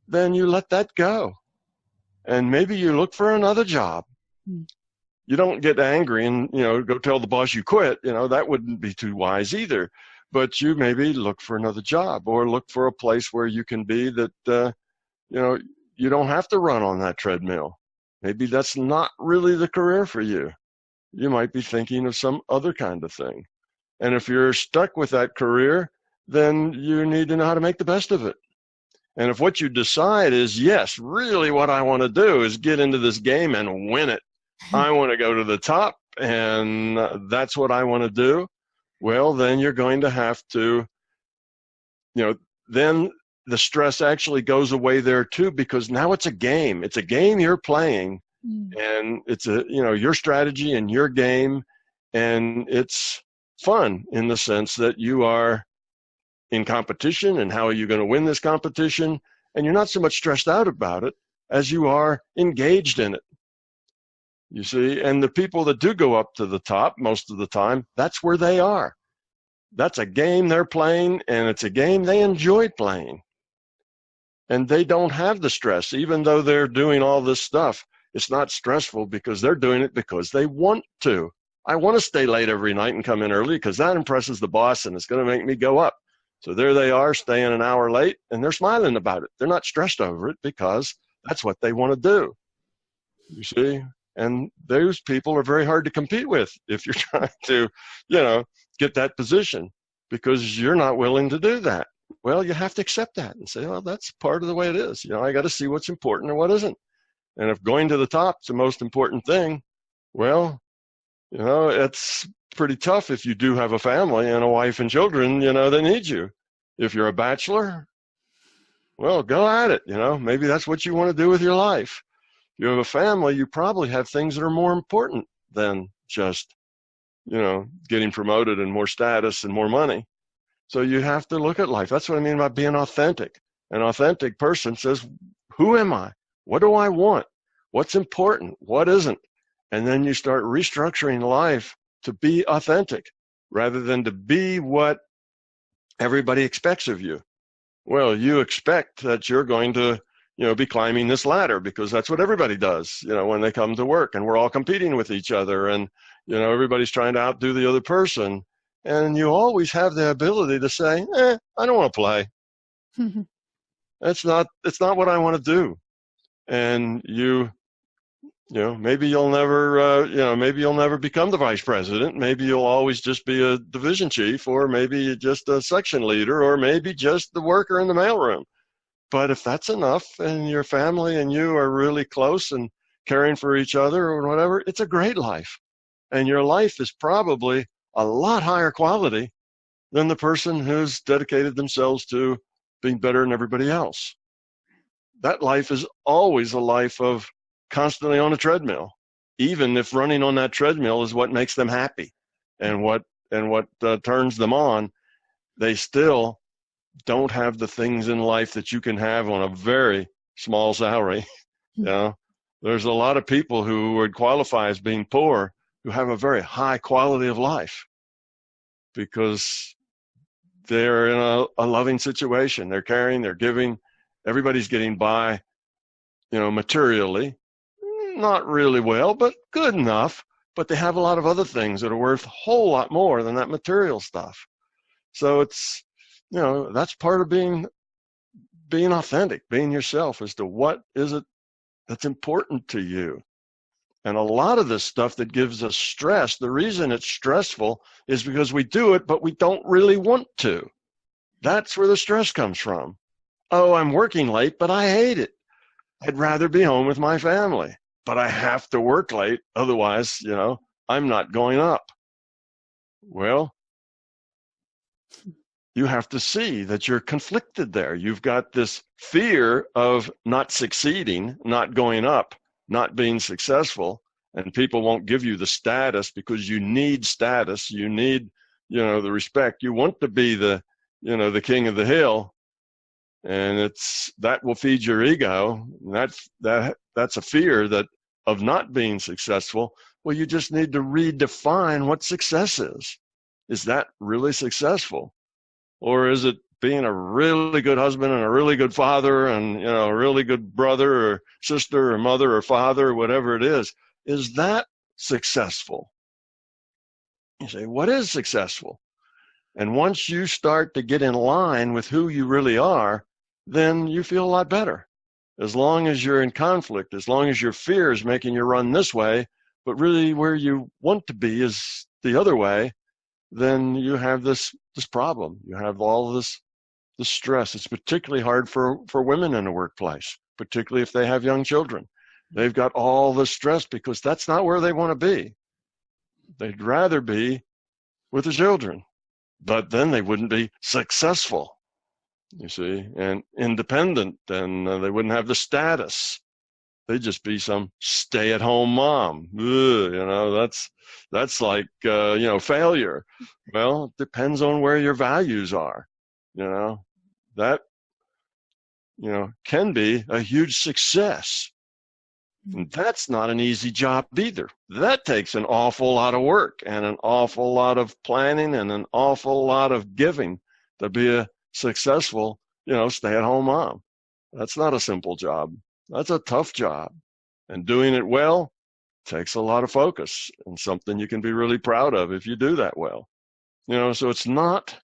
then you let that go. And maybe you look for another job. You don't get angry and, go tell the boss you quit. That wouldn't be too wise either. But you maybe look for another job, or look for a place where you can be that, you don't have to run on that treadmill. Maybe that's not really the career for you. You might be thinking of some other kind of thing. And if you're stuck with that career, then you need to know how to make the best of it. And if what you decide is, yes, really what I want to do is get into this game and win it. I want to go to the top, and that's what I want to do. Well, then you're going to have to, then the stress actually goes away there too, because now it's a game. It's a game you're playing, and it's your strategy and your game, and it's fun in the sense that you are in competition, and how are you going to win this competition? And you're not so much stressed out about it as you are engaged in it. You see, and the people that do go up to the top most of the time, that's where they are. That's a game they're playing, and it's a game they enjoy playing. And they don't have the stress, even though they're doing all this stuff. It's not stressful because they're doing it because they want to. I want to stay late every night and come in early because that impresses the boss and it's going to make me go up. So there they are, staying an hour late, and they're smiling about it. They're not stressed over it because that's what they want to do. You see? And those people are very hard to compete with if you're trying to, get that position, because you're not willing to do that. Well, you have to accept that and say, well, that's part of the way it is. I got to see what's important and what isn't. And if going to the top is the most important thing, well, it's pretty tough if you do have a family and a wife and children, that need you. If you're a bachelor, well, go at it. Maybe that's what you want to do with your life. If you have a family, you probably have things that are more important than just, getting promoted and more status and more money. So you have to look at life. That's what I mean by being authentic. An authentic person says, who am I? What do I want? What's important? What isn't? And then you start restructuring life to be authentic rather than to be what everybody expects of you. Well, you expect that you're going to, be climbing this ladder because that's what everybody does, when they come to work, and we're all competing with each other, and, everybody's trying to outdo the other person. And you always have the ability to say, I don't want to play. It's not what I want to do. And maybe you'll never become the vice president. Maybe you'll always just be a division chief, or maybe just a section leader, or maybe just the worker in the mailroom. But if that's enough, and your family and you are really close and caring for each other or whatever, it's a great life. And your life is probably a lot higher quality than the person who's dedicated themselves to being better than everybody else. That life is always a life of constantly on a treadmill, even if running on that treadmill is what makes them happy and what turns them on. They still don't have the things in life that you can have on a very small salary. There's a lot of people who would qualify as being poor who have a very high quality of life because they're in a loving situation. They're caring, they're giving. Everybody's getting by, materially. Not really well, but good enough. But they have a lot of other things that are worth a whole lot more than that material stuff. So it's, that's part of being authentic, being yourself as to what is it that's important to you. And a lot of this stuff that gives us stress, the reason it's stressful is because we do it, but we don't really want to. That's where the stress comes from. Oh, I'm working late, but I hate it. I'd rather be home with my family, but I have to work late. Otherwise, I'm not going up. Well, you have to see that you're conflicted there. You've got this fear of not succeeding, not going up, not being successful, and people won't give you the status because you need status. You need, the respect. You want to be the king of the hill, and that will feed your ego. That's a fear of not being successful. Well, you just need to redefine what success is. Is that really successful? Or is it being a really good husband and a really good father and, a really good brother or sister or mother or father or whatever it is? Is that successful? You say, what is successful? And once you start to get in line with who you really are, then you feel a lot better. As long as you're in conflict, as long as your fear is making you run this way, but really where you want to be is the other way, then you have this problem. You have all this stress. It's particularly hard for women in the workplace, particularly if they have young children. They've got all the stress because that's not where they want to be. They'd rather be with the children, but then they wouldn't be successful, you see, and independent, and they wouldn't have the status. They'd just be some stay-at-home mom. Ugh, that's like failure. Well, it depends on where your values are. That can be a huge success. And that's not an easy job either. That takes an awful lot of work and an awful lot of planning and an awful lot of giving to be a successful, stay-at-home mom. That's not a simple job. That's a tough job. And doing it well takes a lot of focus and something you can be really proud of if you do that well. So it's not,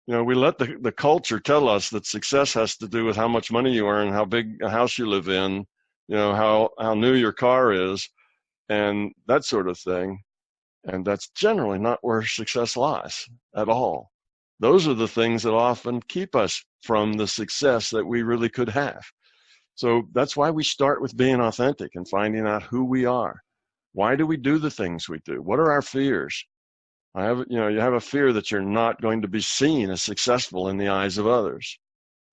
we let the culture tell us that success has to do with how much money you earn, how big a house you live in, how new your car is, and that sort of thing. And that's generally not where success lies at all. Those are the things that often keep us from the success that we really could have. So that's why we start with being authentic and finding out who we are. Why do we do the things we do? What are our fears? You have a fear that you're not going to be seen as successful in the eyes of others.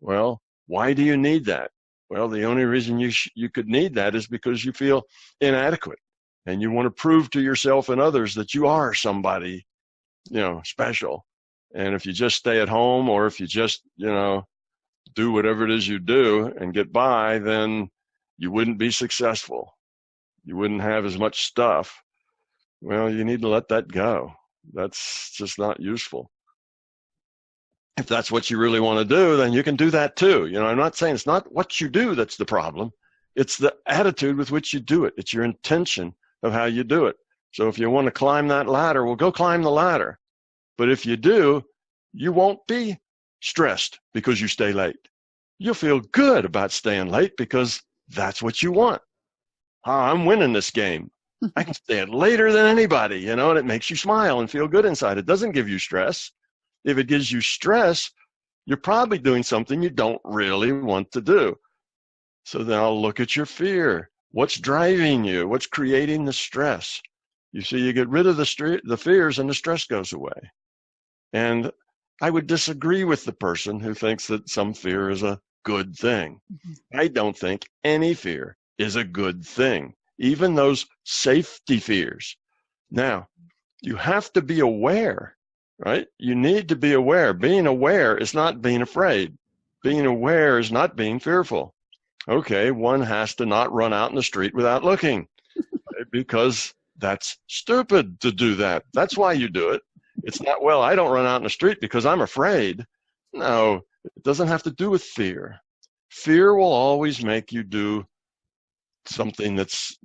Well, why do you need that? Well, the only reason you could need that is because you feel inadequate and you want to prove to yourself and others that you are somebody, special. And if you just stay at home, or if you just, do whatever it is you do and get by, then you wouldn't be successful. You wouldn't have as much stuff. Well, you need to let that go. That's just not useful. If that's what you really want to do, then you can do that too. I'm not saying it's not what you do that's the problem. It's the attitude with which you do it. It's your intention of how you do it. So if you want to climb that ladder, well, go climb the ladder. But if you do, you won't be stressed because you stay late. You'll feel good about staying late because that's what you want. I'm winning this game. I can stay later than anybody, and it makes you smile and feel good inside. It doesn't give you stress. If it gives you stress, you're probably doing something you don't really want to do. So then I'll look at your fear. What's driving you? What's creating the stress? You see, you get rid of the fears and the stress goes away. And I would disagree with the person who thinks that some fear is a good thing. I don't think any fear is a good thing, even those safety fears. Now, you have to be aware, right? You need to be aware. Being aware is not being afraid. Being aware is not being fearful. Okay, one has to not run out in the street without looking because that's stupid to do that. That's why you do it. It's not, well, I don't run out in the street because I'm afraid. No, it doesn't have to do with fear. Fear will always make you do something that's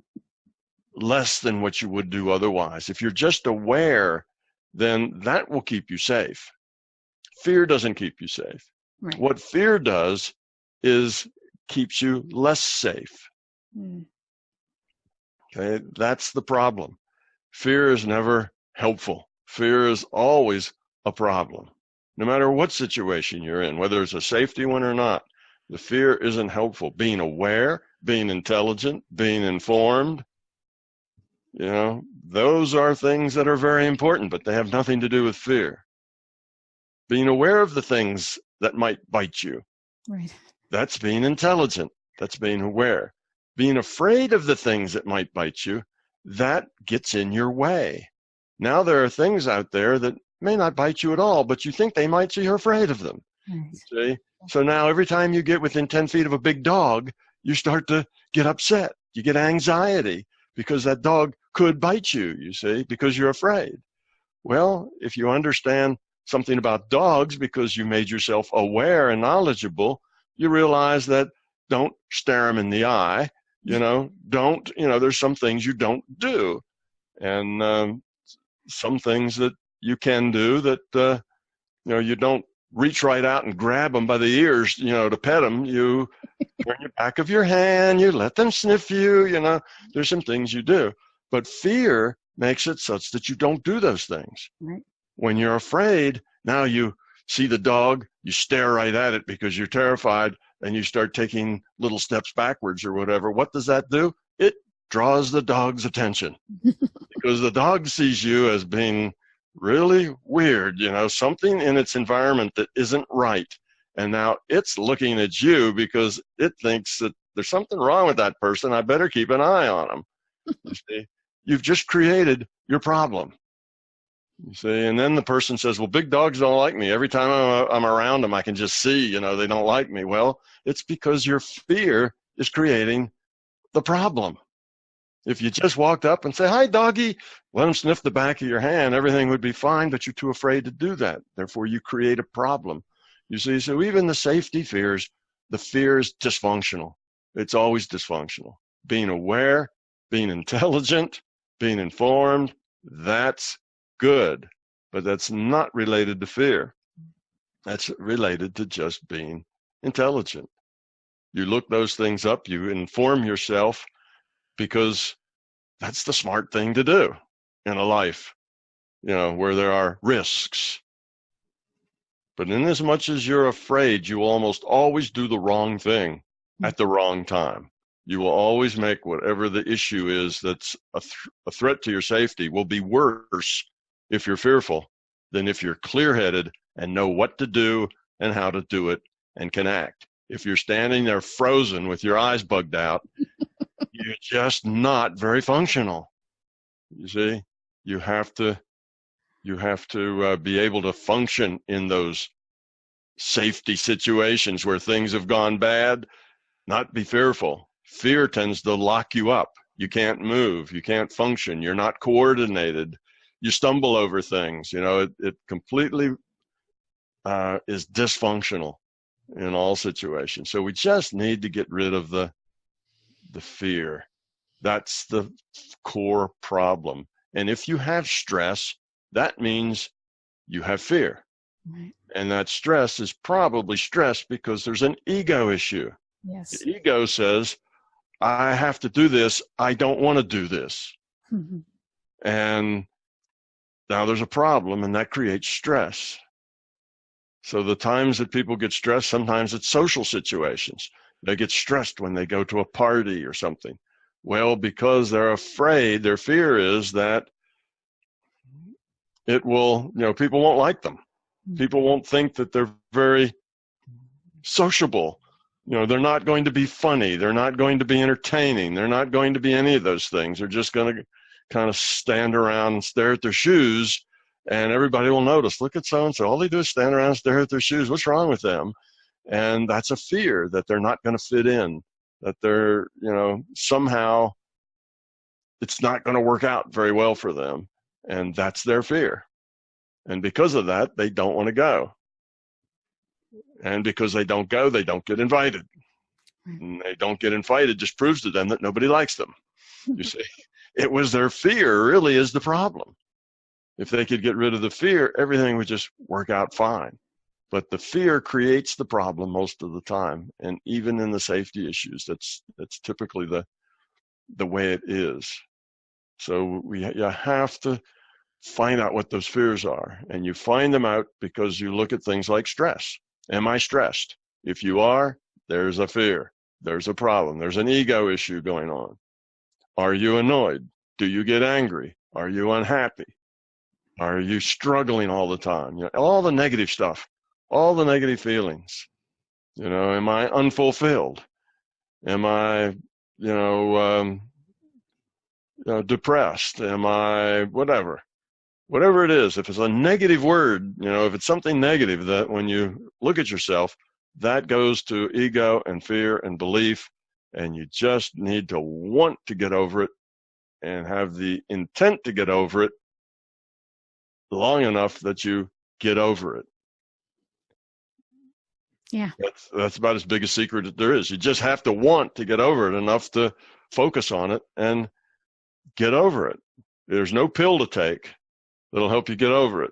less than what you would do otherwise. If you're just aware, then that will keep you safe. Fear doesn't keep you safe. Right. What fear does is keeps you less safe. Okay, that's the problem. Fear is never helpful. Fear is always a problem. No matter what situation you're in, whether it's a safety one or not, the fear isn't helpful. Being aware, being intelligent, being informed, those are things that are very important, but they have nothing to do with fear. Being aware of the things that might bite you. Right. That's being intelligent. That's being aware. Being afraid of the things that might bite you, that gets in your way. Now there are things out there that may not bite you at all, but you think they might, so you're afraid of them. Right. See? So now every time you get within 10 feet of a big dog, you start to get upset. You get anxiety because that dog could bite you, you see, because you're afraid. Well, if you understand something about dogs because you made yourself aware and knowledgeable, you realize that don't stare them in the eye, don't, there's some things you don't do. And some things that you can do that, you don't reach right out and grab them by the ears, to pet them. You turn your back of your hand, you let them sniff you, there's some things you do. But fear makes it such that you don't do those things. Right. When you're afraid, now you see the dog, you stare right at it because you're terrified, and you start taking little steps backwards or whatever. What does that do? It draws the dog's attention because the dog sees you as being really weird, something in its environment that isn't right. And now it's looking at you because it thinks that there's something wrong with that person. I better keep an eye on them. You see, you've just created your problem. You see, and then the person says, well, big dogs don't like me. Every time I'm around them, I can just see, they don't like me. Well, it's because your fear is creating the problem. If you just walked up and say, hi, doggy, let them sniff the back of your hand, everything would be fine, but you're too afraid to do that. Therefore, you create a problem. You see, so even the safety fears, the fear is dysfunctional. It's always dysfunctional. Being aware, being intelligent, being informed, that's good, but that's not related to fear. That's related to just being intelligent. You look those things up, you inform yourself, because that's the smart thing to do in a life, where there are risks. But in as much as you're afraid, you will almost always do the wrong thing at the wrong time. You will always make whatever the issue is that's a threat to your safety will be worse if you're fearful than if you're clear-headed and know what to do and how to do it and can act. If you're standing there frozen with your eyes bugged out, you're just not very functional. You see, you have to be able to function in those safety situations where things have gone bad, not be fearful. Fear tends to lock you up. You can't move. You can't function. You're not coordinated. You stumble over things. It completely is dysfunctional in all situations. So we just need to get rid of the fear. That's the core problem. And if you have stress, that means you have fear. Right. And that stress is probably stress because there's an ego issue. Yes. The ego says, I have to do this. I don't want to do this. Mm-hmm. And now there's a problem, and that creates stress. So the times that people get stressed, sometimes it's social situations. They get stressed when they go to a party or something. Well, because they're afraid, their fear is that it will, people won't like them. People won't think that they're very sociable. They're not going to be funny. They're not going to be entertaining. They're not going to be any of those things. They're just going to kind of stand around and stare at their shoes, and everybody will notice, look at so-and-so. All they do is stand around and stare at their shoes. What's wrong with them? And that's a fear that they're not going to fit in, that they're, somehow it's not going to work out very well for them. And that's their fear. And because of that, they don't want to go. And because they don't go, they don't get invited. And they don't get invited just proves to them that nobody likes them. You see, it was their fear really is the problem. If they could get rid of the fear, everything would just work out fine. But the fear creates the problem most of the time. And even in the safety issues, that's typically the way it is. So you have to find out what those fears are. And you find them out because you look at things like stress. Am I stressed? If you are, there's a fear. There's a problem. There's an ego issue going on. Are you annoyed? Do you get angry? Are you unhappy? Are you struggling all the time? All the negative stuff, all the negative feelings. Am I unfulfilled? Am I, depressed? Am I whatever? Whatever it is, if it's a negative word, if it's something negative, that when you look at yourself, that goes to ego and fear and belief, and you just need to want to get over it and have the intent to get over it long enough that you get over it. Yeah. That's about as big a secret as there is. You just have to want to get over it enough to focus on it and get over it. There's no pill to take that'll help you get over it.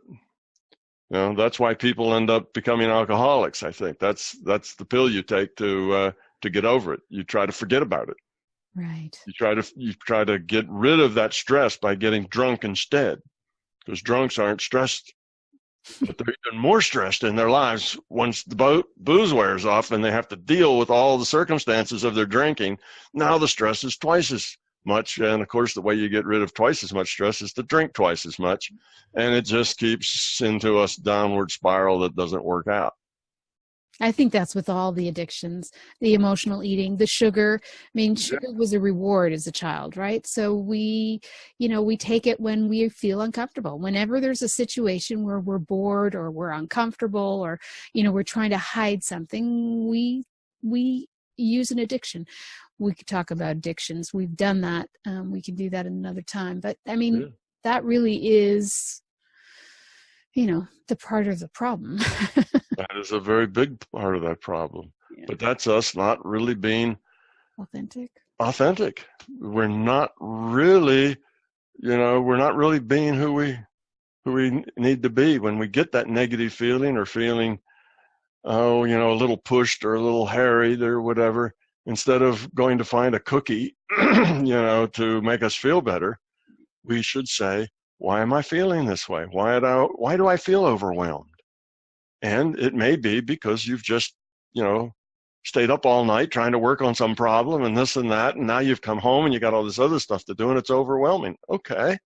You know, that's why people end up becoming alcoholics. I think that's the pill you take to get over it. You try to forget about it. Right. You try to get rid of that stress by getting drunk instead, because drunks aren't stressed, but they're even more stressed in their lives once the booze wears off and they have to deal with all the circumstances of their drinking. Now the stress is twice as much, and of course the way you get rid of twice as much stress is to drink twice as much, and it just keeps into a downward spiral that doesn't work out. I think that's with all the addictions, the emotional eating, the sugar. I mean, sugar was a reward as a child, right? So we take it when we feel uncomfortable. Whenever there's a situation where we're bored or we're uncomfortable or, we're trying to hide something, we use an addiction. We could talk about addictions. We've done that. We can do that another time. But I mean, that really is, the part of the problem. That is a very big part of that problem. Yeah. But that's us not really being authentic. We're not really, we're not really being who we need to be. When we get that negative feeling or feeling, a little pushed or a little harried or whatever, instead of going to find a cookie, to make us feel better, we should say, why am I feeling this way? Why do I feel overwhelmed? And it may be because you've just, stayed up all night trying to work on some problem and this and that, and now you've come home and you got all this other stuff to do and it's overwhelming. Okay.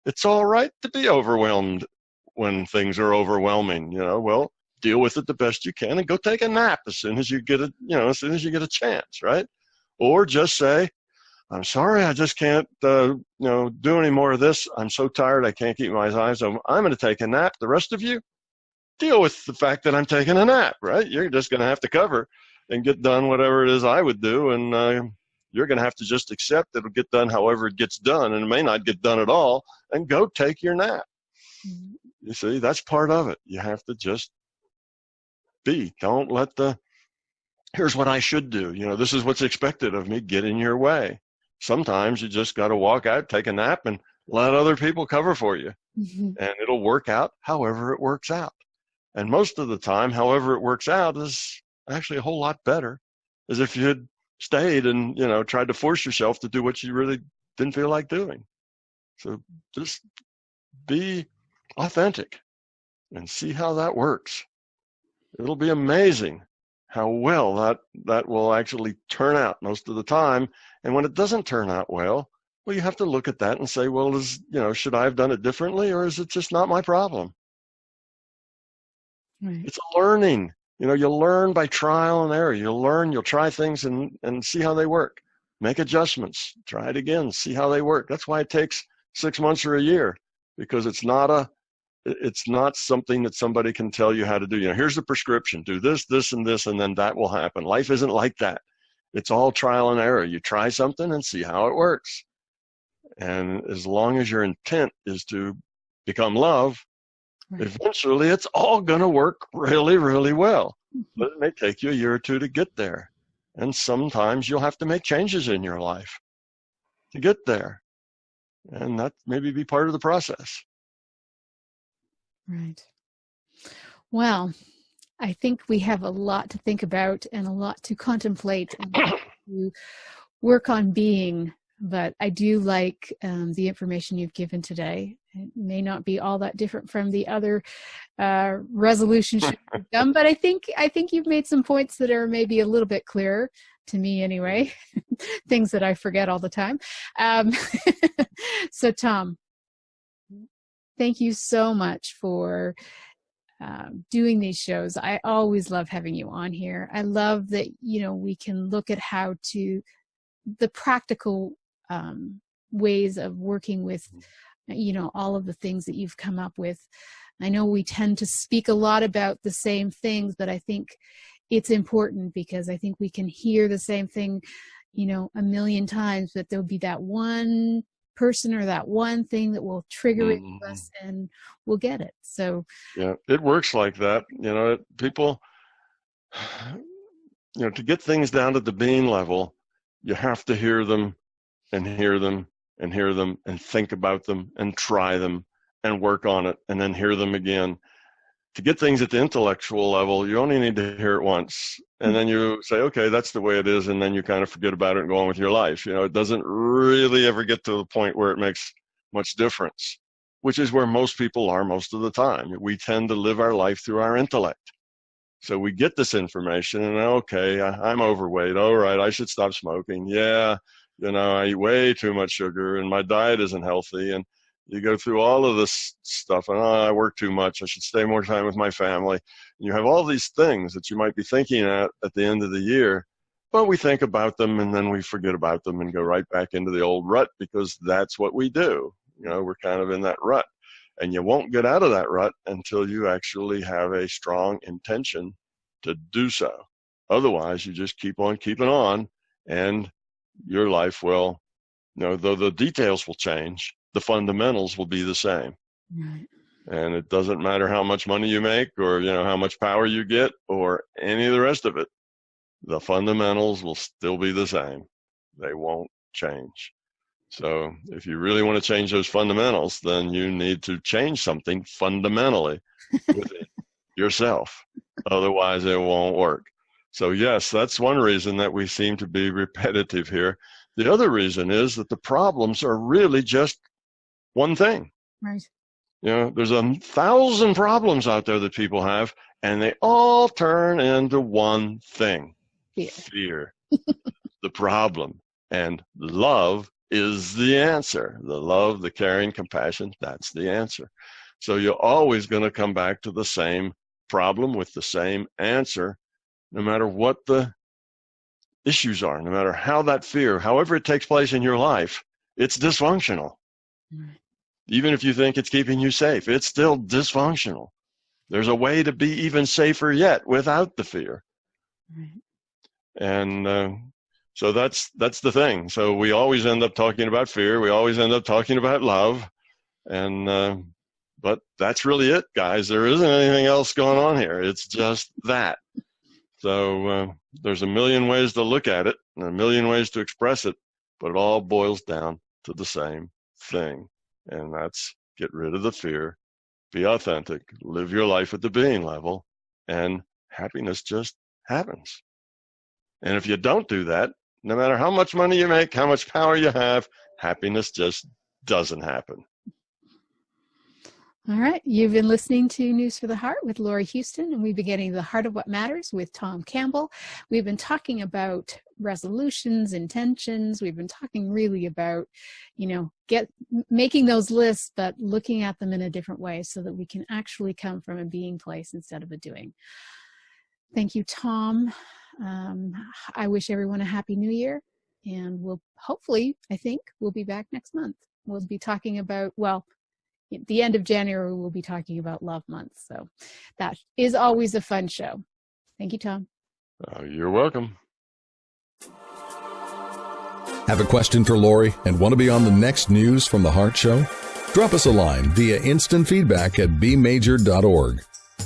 It's all right to be overwhelmed when things are overwhelming, well, deal with it the best you can and go take a nap as soon as you get a chance, right? Or just say, I'm sorry, I just can't, do any more of this. I'm so tired, I can't keep my eyes open. I'm going to take a nap. The rest of you, deal with the fact that I'm taking a nap, right? You're just going to have to cover and get done whatever it is I would do, and you're going to have to just accept it'll get done however it gets done, and it may not get done at all, and go take your nap. Mm-hmm. You see, that's part of it. You have to just be. Don't let here's what I should do. This is what's expected of me. Get in your way. Sometimes you just got to walk out, take a nap, and let other people cover for you. Mm-hmm. And it'll work out however it works out. And most of the time, however it works out is actually a whole lot better as if you had stayed and, tried to force yourself to do what you really didn't feel like doing. So just be authentic and see how that works. It'll be amazing how well that will actually turn out most of the time. And when it doesn't turn out well, you have to look at that and say, well, should I have done it differently, or is it just not my problem? Right. It's a learning. You'll learn by trial and error. You'll try things and see how they work. Make adjustments. Try it again. See how they work. That's why it takes 6 months or a year, because it's not something that somebody can tell you how to do. Here's the prescription. Do this, this, and this, and then that will happen. Life isn't like that. It's all trial and error. You try something and see how it works. And as long as your intent is to become love, right, eventually it's all going to work really, really well. But it may take you a year or two to get there. And sometimes you'll have to make changes in your life to get there. And that maybe be part of the process. Right. Well, I think we have a lot to think about and a lot to contemplate and to work on being. But I do like the information you've given today. It may not be all that different from the other resolutions you've done, but I think you've made some points that are maybe a little bit clearer to me anyway, things that I forget all the time. So Tom, thank you so much for doing these shows. I always love having you on here. I love that, we can look at how to, the practical ways of working with, all of the things that you've come up with. I know we tend to speak a lot about the same things, but I think it's important because I think we can hear the same thing, a million times, but there'll be that one person or that one thing that will trigger it to us, and we'll get it. So yeah, it works like that. People, to get things down to the being level, you have to hear them and hear them and hear them and think about them and try them and work on it and then hear them again. To get things at the intellectual level, you only need to hear it once, and then you say, okay, that's the way it is, and then you kind of forget about it and go on with your life. It doesn't really ever get to the point where it makes much difference, which is where most people are most of the time. We tend to live our life through our intellect. So we get this information, and okay, I'm overweight. All right, I should stop smoking. Yeah, I eat way too much sugar, and my diet isn't healthy, and you go through all of this stuff, and I work too much. I should stay more time with my family. And you have all these things that you might be thinking at the end of the year, but we think about them and then we forget about them and go right back into the old rut, because that's what we do. We're kind of in that rut, and you won't get out of that rut until you actually have a strong intention to do so. Otherwise, you just keep on keeping on, and your life will, though the details will change, the fundamentals will be the same. Right. And it doesn't matter how much money you make or, how much power you get or any of the rest of it. The fundamentals will still be the same. They won't change. So if you really want to change those fundamentals, then you need to change something fundamentally within yourself. Otherwise, it won't work. So yes, that's one reason that we seem to be repetitive here. The other reason is that the problems are really just one thing. Right. There's 1,000 problems out there that people have, and they all turn into one thing. Fear. The problem. And love is the answer. The love, the caring, compassion, that's the answer. So you're always going to come back to the same problem with the same answer, no matter what the issues are, no matter how that fear, however it takes place in your life, it's dysfunctional. Right. Even if you think it's keeping you safe, it's still dysfunctional. There's a way to be even safer yet without the fear. Right. And so that's the thing. So we always end up talking about fear. We always end up talking about love. And but that's really it, guys. There isn't anything else going on here. It's just that. So there's a million ways to look at it and a million ways to express it, but it all boils down to the same thing. And that's get rid of the fear, be authentic, live your life at the being level, and happiness just happens. And if you don't do that, no matter how much money you make, how much power you have, happiness just doesn't happen. All right. You've been listening to News for the Heart with Laurie Huston, and we've been getting to the heart of what matters with Tom Campbell. We've been talking about resolutions, intentions. We've been talking really about, making those lists, but looking at them in a different way so that we can actually come from a being place instead of a doing. Thank you, Tom. I wish everyone a happy new year, and we'll be back next month. We'll be talking about, at the end of January, we'll be talking about Love Month. So that is always a fun show. Thank you, Tom. You're welcome. Have a question for Laurie and want to be on the next News from the Heart show? Drop us a line via instant feedback at bmajor.org.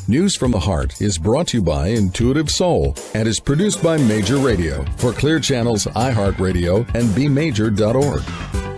News from the Heart is brought to you by Intuitive Soul and is produced by Major Radio for Clear Channel's iHeartRadio and bmajor.org.